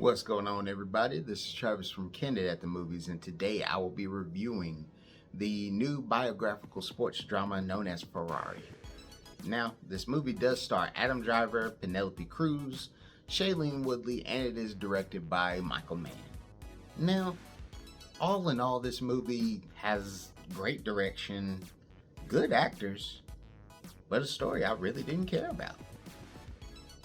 What's going on, everybody? This is Travis from Candid at the Movies, and today I will be reviewing the new biographical sports drama known as Ferrari. Now, this movie does star Adam Driver, Penélope Cruz, Shailene Woodley, and it is directed by Michael Mann. Now, all in all, this movie has great direction, good actors, but a story I really didn't care about.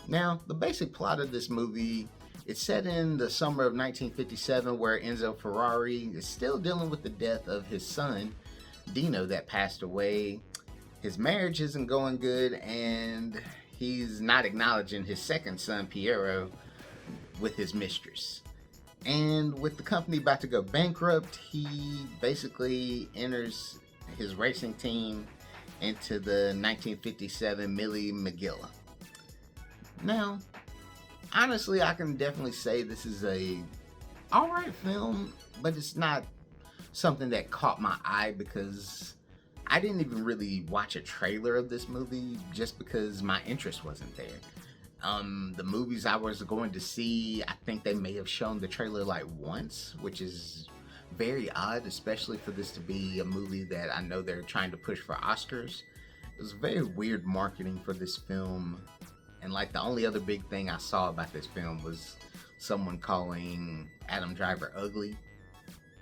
Now, the basic plot of this movie, it's set in the summer of 1957, where Enzo Ferrari is still dealing with the death of his son, Dino, that passed away. His marriage isn't going good, and he's not acknowledging his second son, Piero, with his mistress. And with the company about to go bankrupt, he basically enters his racing team into the 1957 Millie Magilla. Now, honestly, I can definitely say this is a alright film, but it's not something that caught my eye because I didn't even really watch a trailer of this movie just because my interest wasn't there. The movies I was going to see, I think they may have shown the trailer like once, which is very odd, especially for this to be a movie that I know they're trying to push for Oscars. It was very weird marketing for this film. And like the only other big thing I saw about this film was someone calling Adam Driver ugly,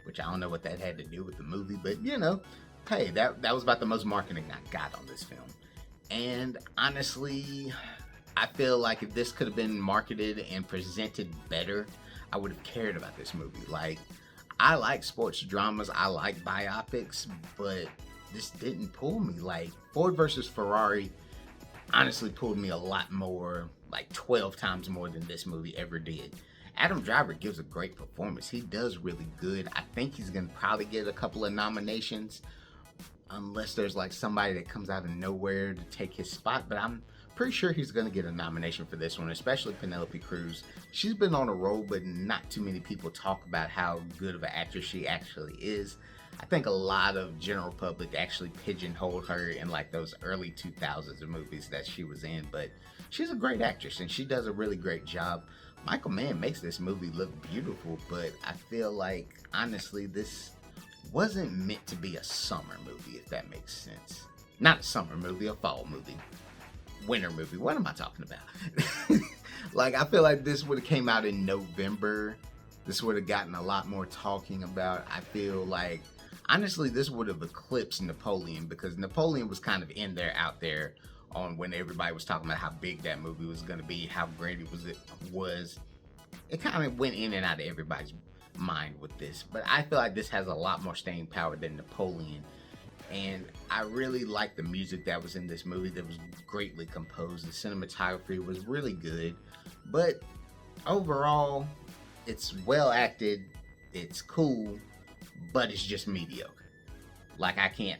which I don't know what that had to do with the movie, but you know, hey, that was about the most marketing I got on this film. And honestly, I feel like if this could have been marketed and presented better, I would have cared about this movie. Like, I like sports dramas, I like biopics, but this didn't pull me. Like, Ford versus Ferrari honestly pulled me a lot more, like 12 times more than this movie ever did. Adam Driver gives a great performance. He does really good. I think he's gonna probably get a couple of nominations unless there's like somebody that comes out of nowhere to take his spot, but I'm pretty sure he's gonna get a nomination for this one, especially Penelope Cruz. She's been on a roll, but not too many people talk about how good of an actress she actually is. I think a lot of general public actually pigeonholed her in like those early 2000s movies that she was in, but she's a great actress and she does a really great job. Michael Mann makes this movie look beautiful, but I feel like honestly this wasn't meant to be a summer movie, if that makes sense. Not a summer movie, a fall movie, winter movie. What am I talking about? Like, I feel like this would have came out in November. This would have gotten a lot more talking about. I feel like honestly, this would have eclipsed Napoleon because Napoleon was kind of in there, out there on when everybody was talking about how big that movie was going to be, how great it was. It kind of went in and out of everybody's mind with this, but I feel like this has a lot more staying power than Napoleon. And I really like the music that was in this movie. That was greatly composed. The cinematography was really good, but overall, it's well acted. It's cool. But it's just mediocre. Like, I can't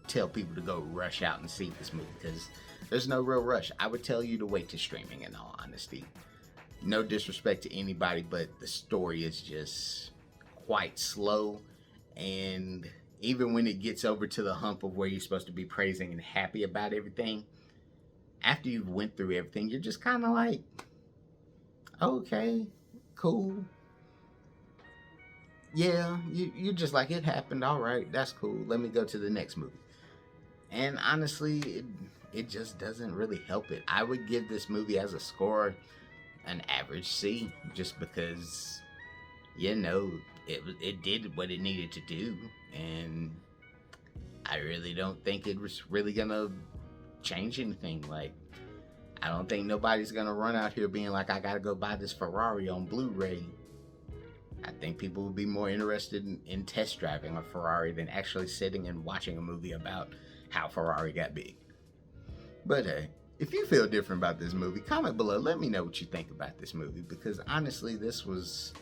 tell people to go rush out and see this movie because there's no real rush. I would tell you to wait to streaming, in all honesty. No disrespect to anybody, but the story is just quite slow, and even when it gets over to the hump of where you're supposed to be praising and happy about everything, after you've went through everything, you're just kind of like, okay, cool. Yeah, you're just like, it happened, all right, that's cool, let me go to the next movie. And honestly, it just doesn't really help it. I would give this movie as a score an average C, just because, you know, it did what it needed to do, and I really don't think it was really gonna change anything. Like, I don't think nobody's gonna run out here being like, I gotta go buy this Ferrari on Blu-ray. I think people would be more interested in test driving a Ferrari than actually sitting and watching a movie about how Ferrari got big. But hey, if you feel different about this movie, comment below. Let me know what you think about this movie, because honestly, this was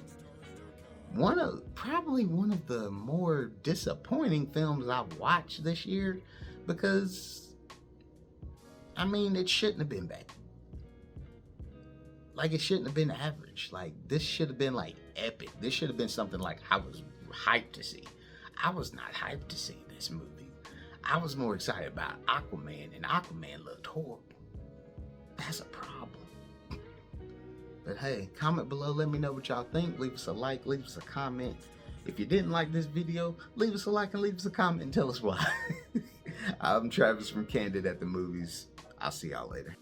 probably one of the more disappointing films I've watched this year, because I mean, it shouldn't have been bad. Like, it shouldn't have been average. Like, this should have been like epic. This should have been something like I was hyped to see. I was not hyped to see this movie. I was more excited about Aquaman, and Aquaman looked horrible. That's a problem. But hey, comment below, let me know what y'all think. Leave us a like, leave us a comment. If you didn't like this video, leave us a like and leave us a comment and tell us why. I'm Travis from Candid at the Movies. I'll see y'all later.